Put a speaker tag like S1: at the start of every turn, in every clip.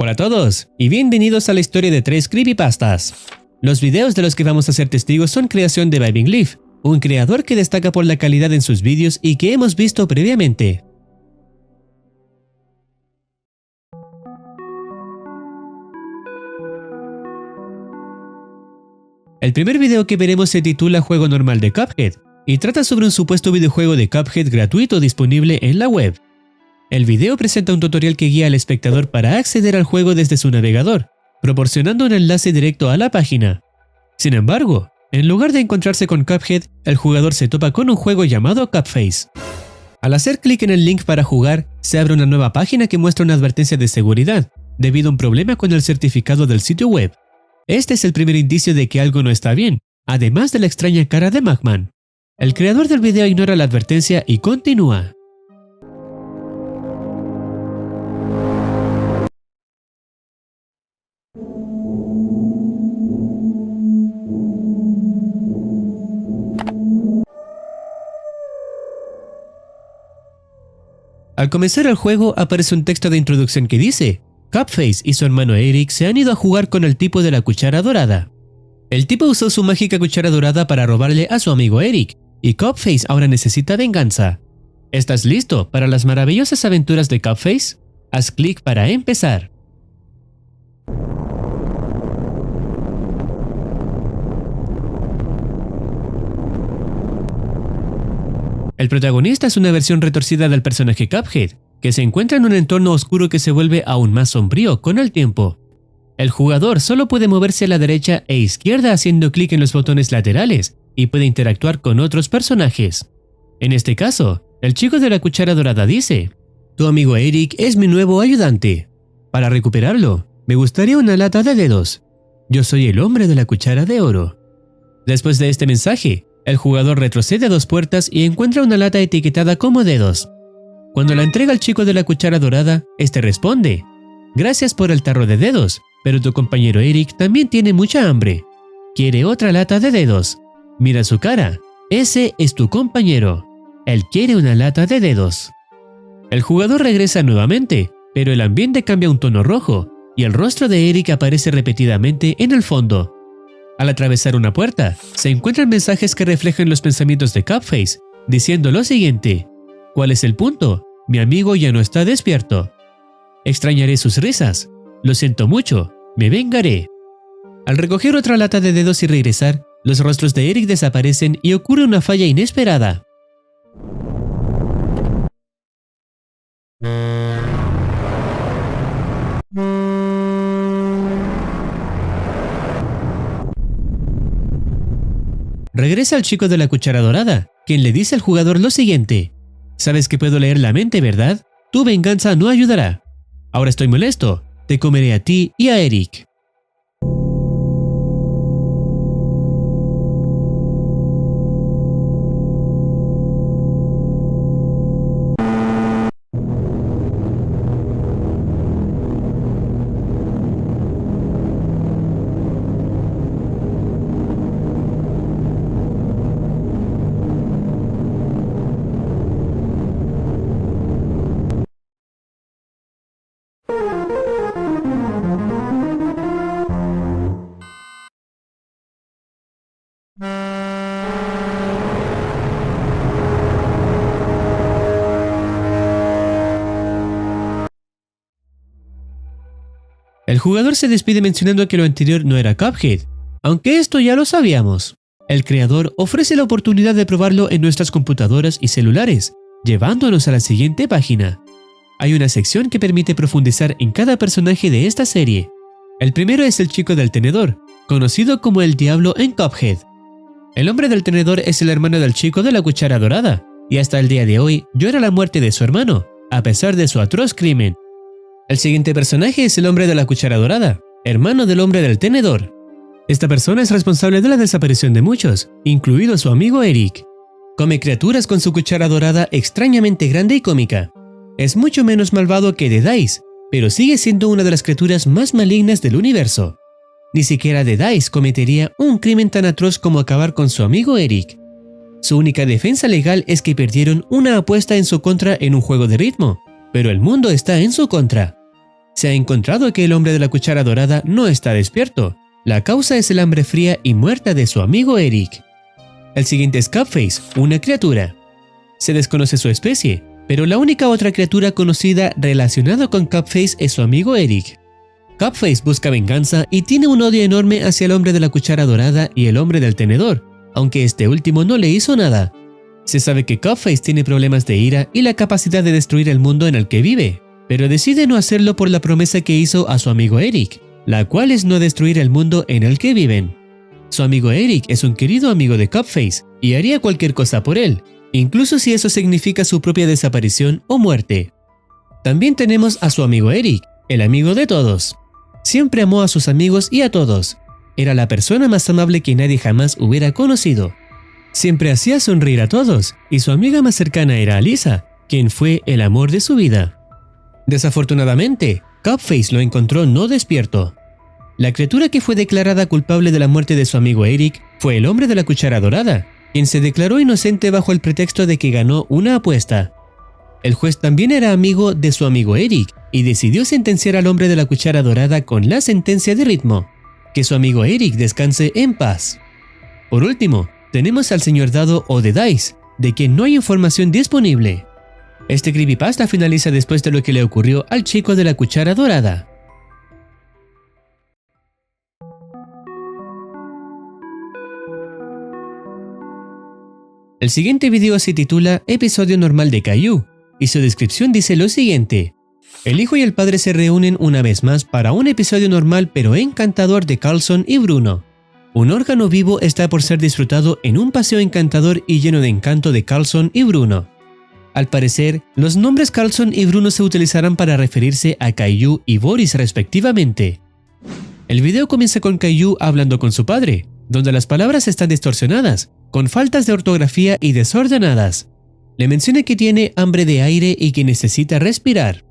S1: Hola a todos y bienvenidos a la historia de 3 creepypastas. Los videos de los que vamos a ser testigos son creación de Vibing Leaf, un creador que destaca por la calidad en sus vídeos y que hemos visto previamente. El primer video que veremos se titula Juego normal de Cuphead y trata sobre un supuesto videojuego de Cuphead gratuito disponible en la web. El video presenta un tutorial que guía al espectador para acceder al juego desde su navegador, proporcionando un enlace directo a la página. Sin embargo, en lugar de encontrarse con Cuphead, el jugador se topa con un juego llamado Cupface. Al hacer clic en el link para jugar, se abre una nueva página que muestra una advertencia de seguridad, debido a un problema con el certificado del sitio web. Este es el primer indicio de que algo no está bien, además de la extraña cara de Magman. El creador del video ignora la advertencia y continúa. Al comenzar el juego aparece un texto de introducción que dice: Cupface y su hermano Eric se han ido a jugar con el tipo de la cuchara dorada. El tipo usó su mágica cuchara dorada para robarle a su amigo Eric, y Cupface ahora necesita venganza. ¿Estás listo para las maravillosas aventuras de Cupface? Haz clic para empezar. El protagonista es una versión retorcida del personaje Cuphead, que se encuentra en un entorno oscuro que se vuelve aún más sombrío con el tiempo. El jugador solo puede moverse a la derecha e izquierda haciendo clic en los botones laterales y puede interactuar con otros personajes. En este caso, el chico de la cuchara dorada dice: Tu amigo Eric es mi nuevo ayudante. Para recuperarlo, me gustaría una lata de dedos. Yo soy el hombre de la cuchara de oro. Después de este mensaje, el jugador retrocede a 2 puertas y encuentra una lata etiquetada como dedos. Cuando la entrega al chico de la cuchara dorada, este responde: Gracias por el tarro de dedos, pero tu compañero Eric también tiene mucha hambre. Quiere otra lata de dedos. Mira su cara. Ese es tu compañero. Él quiere una lata de dedos. El jugador regresa nuevamente, pero el ambiente cambia a un tono rojo y el rostro de Eric aparece repetidamente en el fondo. Al atravesar una puerta, se encuentran mensajes que reflejan los pensamientos de Cupface, diciendo lo siguiente: ¿Cuál es el punto? Mi amigo ya no está despierto. Extrañaré sus risas. Lo siento mucho. Me vengaré. Al recoger otra lata de dedos y regresar, los rostros de Eric desaparecen y ocurre una falla inesperada. Regresa el chico de la cuchara dorada, quien le dice al jugador lo siguiente: Sabes que puedo leer la mente, ¿verdad? Tu venganza no ayudará. Ahora estoy molesto. Te comeré a ti y a Eric. El jugador se despide mencionando que lo anterior no era Cuphead, aunque esto ya lo sabíamos. El creador ofrece la oportunidad de probarlo en nuestras computadoras y celulares, llevándonos a la siguiente página. Hay una sección que permite profundizar en cada personaje de esta serie. El primero es el chico del tenedor, conocido como el diablo en Cuphead. El hombre del tenedor es el hermano del chico de la cuchara dorada, y hasta el día de hoy llora la muerte de su hermano, a pesar de su atroz crimen. El siguiente personaje es el hombre de la cuchara dorada, hermano del hombre del tenedor. Esta persona es responsable de la desaparición de muchos, incluido su amigo Eric. Come criaturas con su cuchara dorada extrañamente grande y cómica. Es mucho menos malvado que The Dice, pero sigue siendo una de las criaturas más malignas del universo. Ni siquiera The Dice cometería un crimen tan atroz como acabar con su amigo Eric. Su única defensa legal es que perdieron una apuesta en su contra en un juego de ritmo, pero el mundo está en su contra. Se ha encontrado que el hombre de la cuchara dorada no está despierto. La causa es el hambre fría y muerta de su amigo Eric. El siguiente es Cupface, una criatura. Se desconoce su especie, pero la única otra criatura conocida relacionada con Cupface es su amigo Eric. Cupface busca venganza y tiene un odio enorme hacia el hombre de la cuchara dorada y el hombre del tenedor, aunque este último no le hizo nada. Se sabe que Cupface tiene problemas de ira y la capacidad de destruir el mundo en el que vive, pero decide no hacerlo por la promesa que hizo a su amigo Eric, la cual es no destruir el mundo en el que viven. Su amigo Eric es un querido amigo de Cupface y haría cualquier cosa por él, incluso si eso significa su propia desaparición o muerte. También tenemos a su amigo Eric, el amigo de todos. Siempre amó a sus amigos y a todos. Era la persona más amable que nadie jamás hubiera conocido. Siempre hacía sonreír a todos, y su amiga más cercana era Alyssa, quien fue el amor de su vida. Desafortunadamente, Cupface lo encontró no despierto. La criatura que fue declarada culpable de la muerte de su amigo Eric fue el hombre de la cuchara dorada, quien se declaró inocente bajo el pretexto de que ganó una apuesta. El juez también era amigo de su amigo Eric y decidió sentenciar al hombre de la cuchara dorada con la sentencia de ritmo. Que su amigo Eric descanse en paz. Por último, tenemos al señor Dado o The Dice, de quien no hay información disponible. Este creepypasta finaliza después de lo que le ocurrió al chico de la cuchara dorada. El siguiente video se titula Episodio normal de Caillou, y su descripción dice lo siguiente. El hijo y el padre se reúnen una vez más para un episodio normal pero encantador de Carlson y Bruno. Un órgano vivo está por ser disfrutado en un paseo encantador y lleno de encanto de Carlson y Bruno. Al parecer, los nombres Carlson y Bruno se utilizarán para referirse a Caillou y Boris respectivamente. El video comienza con Caillou hablando con su padre, donde las palabras están distorsionadas, con faltas de ortografía y desordenadas. Le menciona que tiene hambre de aire y que necesita respirar.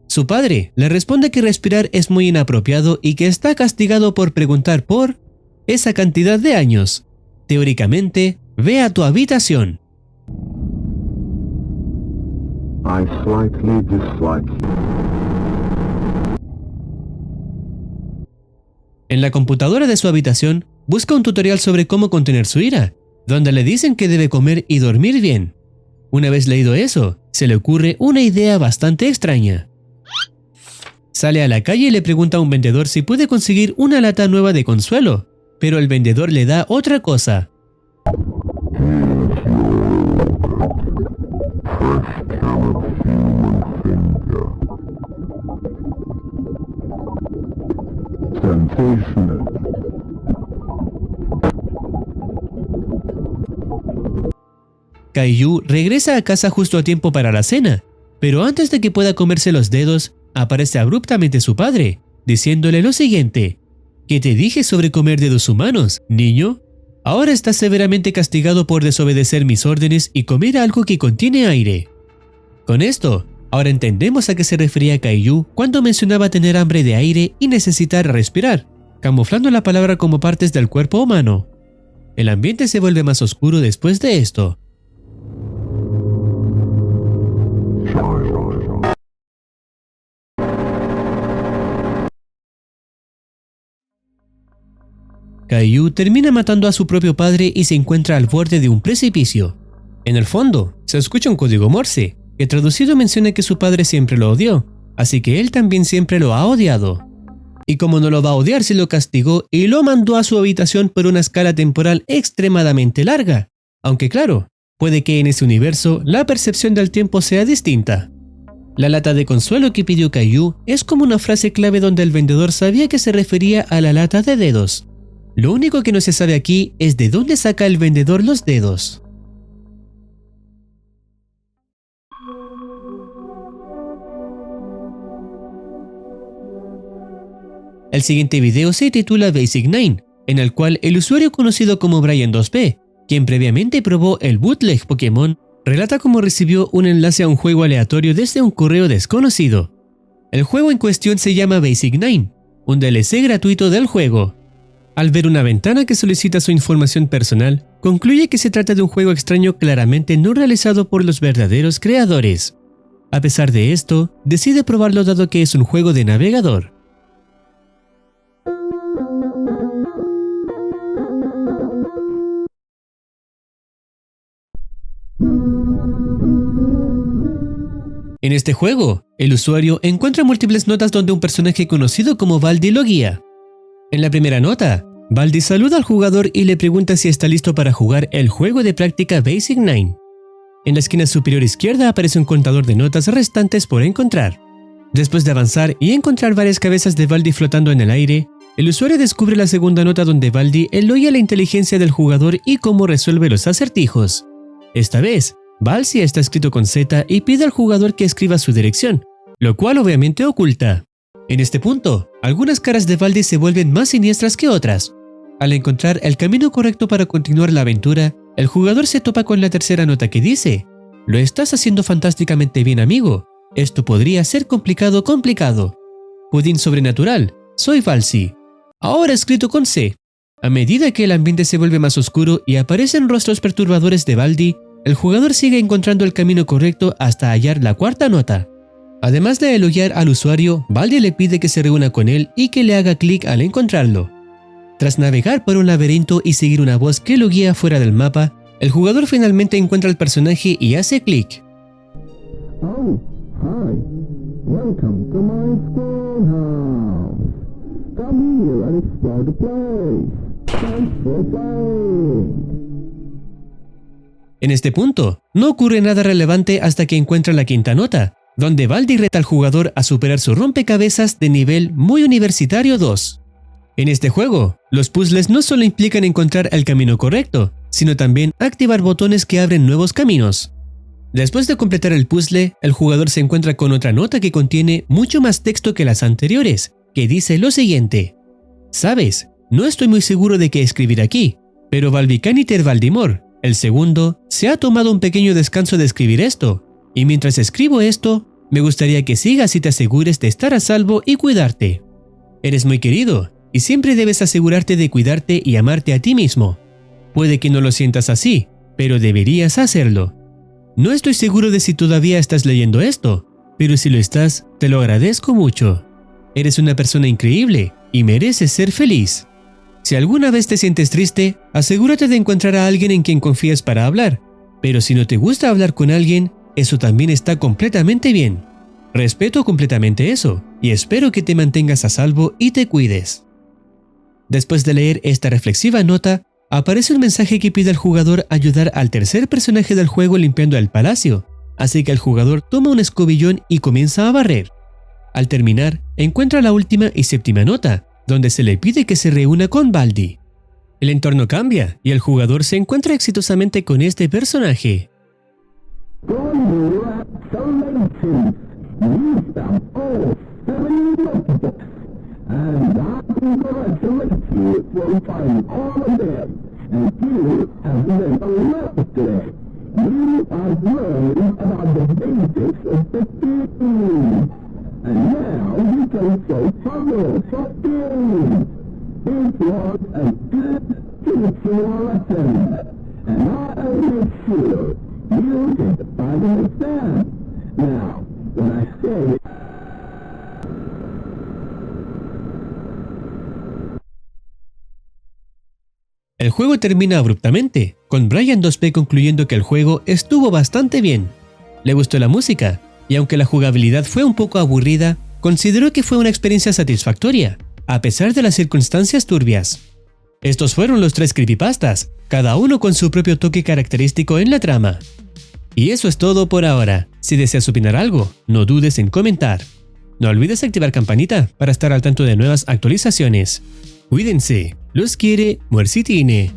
S1: Su padre le responde que respirar es muy inapropiado y que está castigado por preguntar por esa cantidad de años. Teóricamente, ve a tu habitación.
S2: I slightly dislike you.
S1: En la computadora de su habitación, busca un tutorial sobre cómo contener su ira, donde le dicen que debe comer y dormir bien. Una vez leído eso, se le ocurre una idea bastante extraña. Sale a la calle y le pregunta a un vendedor si puede conseguir una lata nueva de consuelo, pero el vendedor le da otra cosa.
S2: Sensational.
S1: Caillou regresa a casa justo a tiempo para la cena, pero antes de que pueda comerse los dedos, aparece abruptamente su padre, diciéndole lo siguiente. ¿Qué te dije sobre comer dedos humanos, niño? Ahora estás severamente castigado por desobedecer mis órdenes y comer algo que contiene aire. Con esto, ahora entendemos a qué se refería Caillou cuando mencionaba tener hambre de aire y necesitar respirar, camuflando la palabra como partes del cuerpo humano. El ambiente se vuelve más oscuro después de esto. Caillou termina matando a su propio padre y se encuentra al borde de un precipicio. En el fondo, se escucha un código Morse, que traducido menciona que su padre siempre lo odió, así que él también siempre lo ha odiado. Y como no lo va a odiar, se lo castigó y lo mandó a su habitación por una escala temporal extremadamente larga. Aunque claro, puede que en ese universo la percepción del tiempo sea distinta. La lata de consuelo que pidió Caillou es como una frase clave donde el vendedor sabía que se refería a la lata de dedos. Lo único que no se sabe aquí es de dónde saca el vendedor los dedos. El siguiente video se titula Basic 9, en el cual el usuario conocido como Brian2P, quien previamente probó el bootleg Pokémon, relata cómo recibió un enlace a un juego aleatorio desde un correo desconocido. El juego en cuestión se llama Basic 9, un DLC gratuito del juego. Al ver una ventana que solicita su información personal, concluye que se trata de un juego extraño claramente no realizado por los verdaderos creadores. A pesar de esto, decide probarlo dado que es un juego de navegador. En este juego, el usuario encuentra múltiples notas donde un personaje conocido como Baldi lo guía. En la primera nota, Baldi saluda al jugador y le pregunta si está listo para jugar el juego de práctica Basic 9. En la esquina superior izquierda aparece un contador de notas restantes por encontrar. Después de avanzar y encontrar varias cabezas de Baldi flotando en el aire, el usuario descubre la segunda nota donde Baldi elogia la inteligencia del jugador y cómo resuelve los acertijos. Esta vez, Balsi está escrito con Z y pide al jugador que escriba su dirección, lo cual obviamente oculta. En este punto, algunas caras de Baldi se vuelven más siniestras que otras. Al encontrar el camino correcto para continuar la aventura, el jugador se topa con la tercera nota que dice: "Lo estás haciendo fantásticamente bien, amigo. Esto podría ser complicado. Pudín sobrenatural, soy Balsi". Ahora escrito con C. A medida que el ambiente se vuelve más oscuro y aparecen rostros perturbadores de Baldi, el jugador sigue encontrando el camino correcto hasta hallar la cuarta nota. Además de elogiar al usuario, Baldi le pide que se reúna con él y que le haga clic al encontrarlo. Tras navegar por un laberinto y seguir una voz que lo guía fuera del mapa, el jugador finalmente encuentra al personaje y hace clic.
S2: Oh, hi. Welcome to my schoolhouse. Come here and explore the place. Thanks for playing.
S1: En este punto, no ocurre nada relevante hasta que encuentra la quinta nota, donde Baldi reta al jugador a superar su rompecabezas de nivel muy universitario 2. En este juego, los puzzles no solo implican encontrar el camino correcto, sino también activar botones que abren nuevos caminos. Después de completar el puzzle, el jugador se encuentra con otra nota que contiene mucho más texto que las anteriores, que dice lo siguiente: "Sabes, no estoy muy seguro de qué escribir aquí, pero Balbicaniter Valdimor, el segundo, se ha tomado un pequeño descanso de escribir esto, y mientras escribo esto, me gustaría que sigas y te asegures de estar a salvo y cuidarte. Eres muy querido, y siempre debes asegurarte de cuidarte y amarte a ti mismo. Puede que no lo sientas así, pero deberías hacerlo. No estoy seguro de si todavía estás leyendo esto, pero si lo estás, te lo agradezco mucho. Eres una persona increíble y mereces ser feliz. Si alguna vez te sientes triste, asegúrate de encontrar a alguien en quien confíes para hablar, pero si no te gusta hablar con alguien, eso también está completamente bien. Respeto completamente eso, y espero que te mantengas a salvo y te cuides". Después de leer esta reflexiva nota, aparece un mensaje que pide al jugador ayudar al tercer personaje del juego limpiando el palacio, así que el jugador toma un escobillón y comienza a barrer. Al terminar, encuentra la última y séptima nota, donde se le pide que se reúna con Baldi. El entorno cambia y el jugador se encuentra exitosamente con este personaje.
S2: And now you can say puzzle shopping. It was a good teaching lesson, and I make sure you get the understand. Now, when I say
S1: El juego termina abruptamente, con Brian 2P concluyendo que el juego estuvo bastante bien. Le gustó la música, y aunque la jugabilidad fue un poco aburrida, consideró que fue una experiencia satisfactoria, a pesar de las circunstancias turbias. Estos fueron los 3 creepypastas, cada uno con su propio toque característico en la trama. Y eso es todo por ahora. Si deseas opinar algo, no dudes en comentar. No olvides activar campanita para estar al tanto de nuevas actualizaciones. Cuídense, los quiere Muercitine.